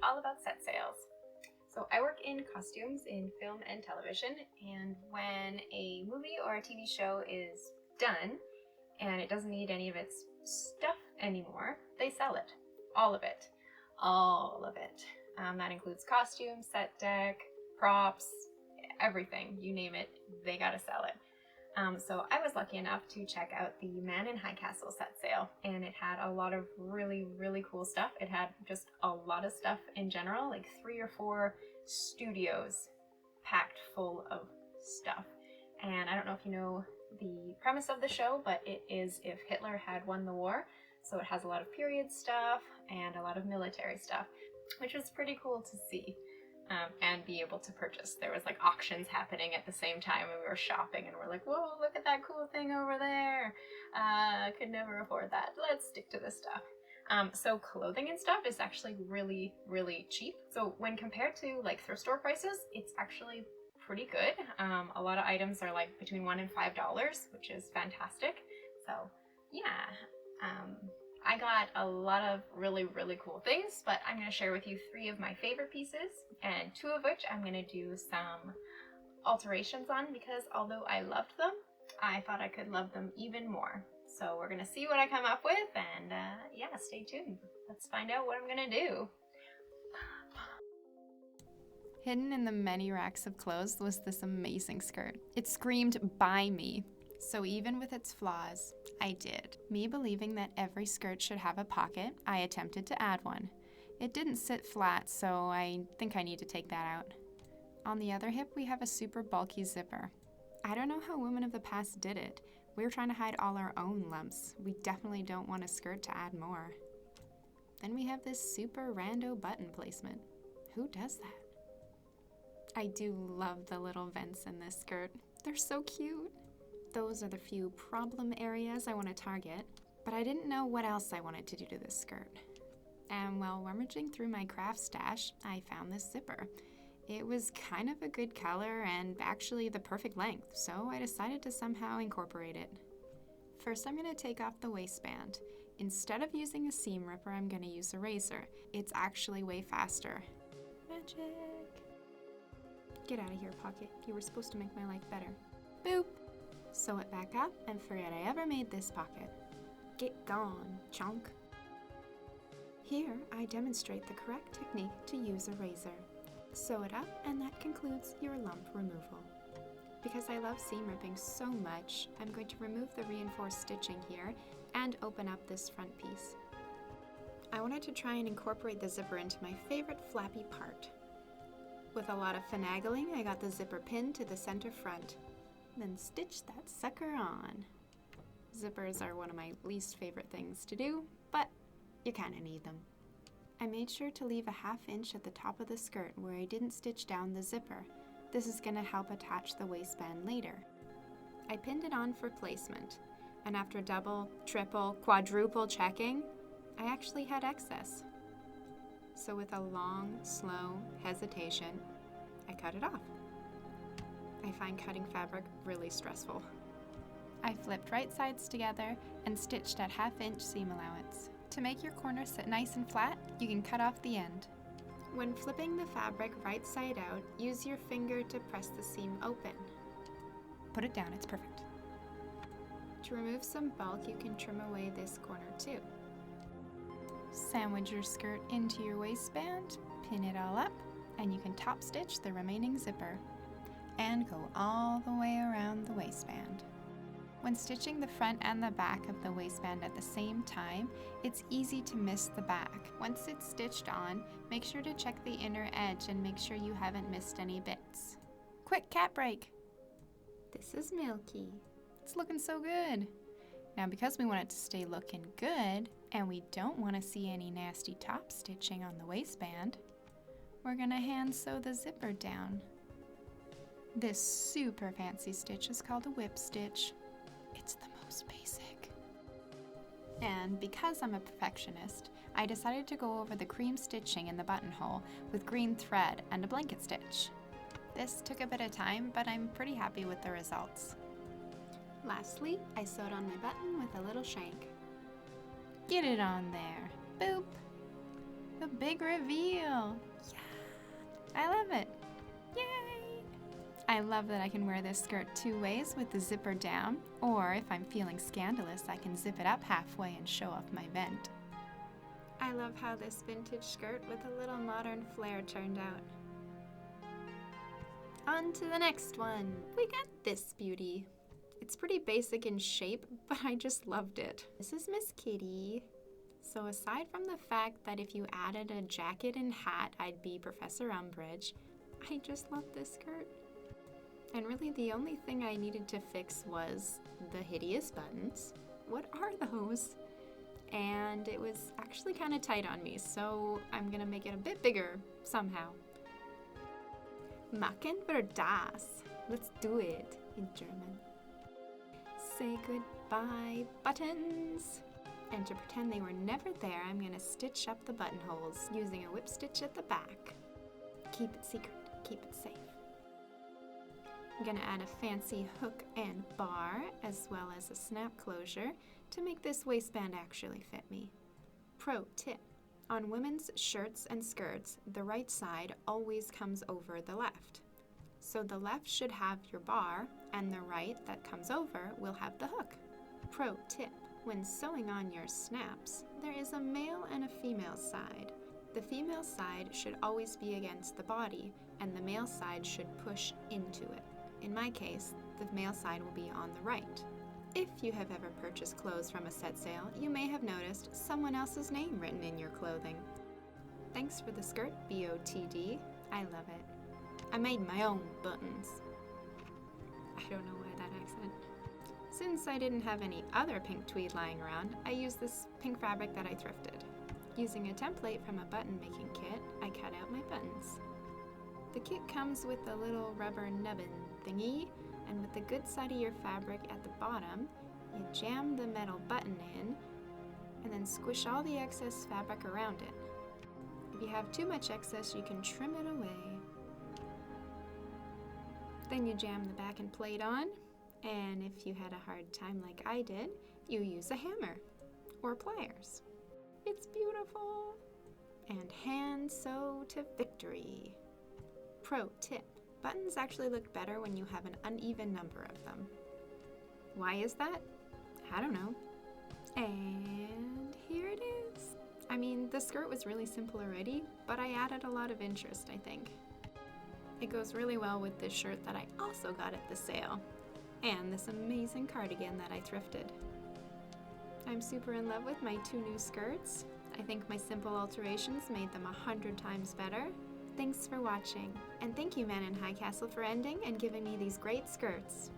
all about set sales. So I work in costumes in film and television, and when a movie or a TV show is done and it doesn't need any of its stuff anymore, they sell it. All of it. All of it. That includes costumes, set deck, props, everything. You name it, they gotta sell it. So I was lucky enough to check out the Man in High Castle set sale, and it had a lot of really, really cool stuff. It had just a lot of stuff in general, like 3 or 4 studios packed full of stuff. And I don't know if you know the premise of the show, but it is if Hitler had won the war. So it has a lot of period stuff and a lot of military stuff, which was pretty cool to see. And be able to purchase. There was like auctions happening at the same time, and we were shopping and we're like, whoa, look at that cool thing over there. Could never afford that. Let's stick to this stuff. So clothing and stuff is actually really, really cheap. So when compared to like thrift store prices, it's actually pretty good. A lot of items are like between $1 and $5, which is fantastic. So yeah, I got a lot of really, really cool things, but I'm going to share with you 3 of my favorite pieces, and 2 of which I'm going to do some alterations on, because although I loved them, I thought I could love them even more. So we're going to see what I come up with, and yeah, stay tuned. Let's find out what I'm going to do. Hidden in the many racks of clothes was this amazing skirt. It screamed, "Buy me." So even with its flaws, I did. Me believing that every skirt should have a pocket, I attempted to add one. It didn't sit flat, so I think I need to take that out. On the other hip, we have a super bulky zipper. I don't know how women of the past did it. We were trying to hide all our own lumps. We definitely don't want a skirt to add more. Then we have this super rando button placement. Who does that? I do love the little vents in this skirt. They're so cute. Those are the few problem areas I want to target, but I didn't know what else I wanted to do to this skirt. And while rummaging through my craft stash, I found this zipper. It was kind of a good color and actually the perfect length, so I decided to somehow incorporate it. First, I'm going to take off the waistband. Instead of using a seam ripper, I'm going to use a razor. It's actually way faster. Magic! Get out of here, pocket. You were supposed to make my life better. Boop! Sew it back up and forget I ever made this pocket. Get gone, chunk. Here, I demonstrate the correct technique to use a razor. Sew it up, and that concludes your lump removal. Because I love seam ripping so much, I'm going to remove the reinforced stitching here and open up this front piece. I wanted to try and incorporate the zipper into my favorite flappy part. With a lot of finagling, I got the zipper pinned to the center front. Then stitch that sucker on. Zippers are one of my least favorite things to do, but you kind of need them. I made sure to leave a 1/2 inch at the top of the skirt where I didn't stitch down the zipper. This is going to help attach the waistband later. I pinned it on for placement, and after double, triple, quadruple checking, I actually had excess. So with a long, slow hesitation, I cut it off. I find cutting fabric really stressful. I flipped right sides together and stitched at 1/2 inch seam allowance. To make your corner sit nice and flat, you can cut off the end. When flipping the fabric right side out, use your finger to press the seam open. Put it down, it's perfect. To remove some bulk, you can trim away this corner too. Sandwich your skirt into your waistband, pin it all up, and you can top stitch the remaining zipper. And go all the way around the waistband. When stitching the front and the back of the waistband at the same time, it's easy to miss the back. Once it's stitched on, make sure to check the inner edge and make sure you haven't missed any bits. Quick cat break! This is Milky. It's looking so good. Now because we want it to stay looking good, and we don't want to see any nasty top stitching on the waistband, we're going to hand sew the zipper down. This super fancy stitch is called a whip stitch. It's the most basic. And because I'm a perfectionist, I decided to go over the cream stitching in the buttonhole with green thread and a blanket stitch. This took a bit of time, but I'm pretty happy with the results. Lastly, I sewed on my button with a little shank. Get it on there. Boop! The big reveal! Yeah! I love it! Yay! I love that I can wear this skirt two ways with the zipper down, or if I'm feeling scandalous, I can zip it up halfway and show off my vent. I love how this vintage skirt with a little modern flair turned out. On to the next one. We got this beauty. It's pretty basic in shape, but I just loved it. This is Miss Kitty. So aside from the fact that if you added a jacket and hat, I'd be Professor Umbridge, I just love this skirt. And really the only thing I needed to fix was the hideous buttons. What are those? And it was actually kind of tight on me, so I'm gonna make it a bit bigger somehow. Machen wir das. Let's do it in German. Say goodbye, buttons. And to pretend they were never there, I'm gonna stitch up the buttonholes using a whip stitch at the back. Keep it secret, keep it safe. I'm gonna add a fancy hook and bar, as well as a snap closure, to make this waistband actually fit me. Pro tip. On women's shirts and skirts, the right side always comes over the left. So the left should have your bar, and the right that comes over will have the hook. Pro tip. When sewing on your snaps, there is a male and a female side. The female side should always be against the body, and the male side should push into it. In my case, the male side will be on the right. If you have ever purchased clothes from a set sale, you may have noticed someone else's name written in your clothing. Thanks for the skirt, BOTD. I love it. I made my own buttons. I don't know why that accent. Since I didn't have any other pink tweed lying around, I used this pink fabric that I thrifted. Using a template from a button making kit, I cut out my buttons. The kit comes with a little rubber nubbin thingy, and with the good side of your fabric at the bottom, you jam the metal button in, and then squish all the excess fabric around it. If you have too much excess, you can trim it away. Then you jam the back and plate on, and if you had a hard time like I did, you use a hammer or pliers. It's beautiful! And hand sew to victory. Pro tip. Buttons actually look better when you have an uneven number of them. Why is that? I don't know. And here it is. I mean, the skirt was really simple already, but I added a lot of interest, I think. It goes really well with this shirt that I also got at the sale, and this amazing cardigan that I thrifted. I'm super in love with my two new skirts. I think my simple alterations made them 100 times better. Thanks for watching, and thank you Man in High Castle for ending and giving me these great skirts.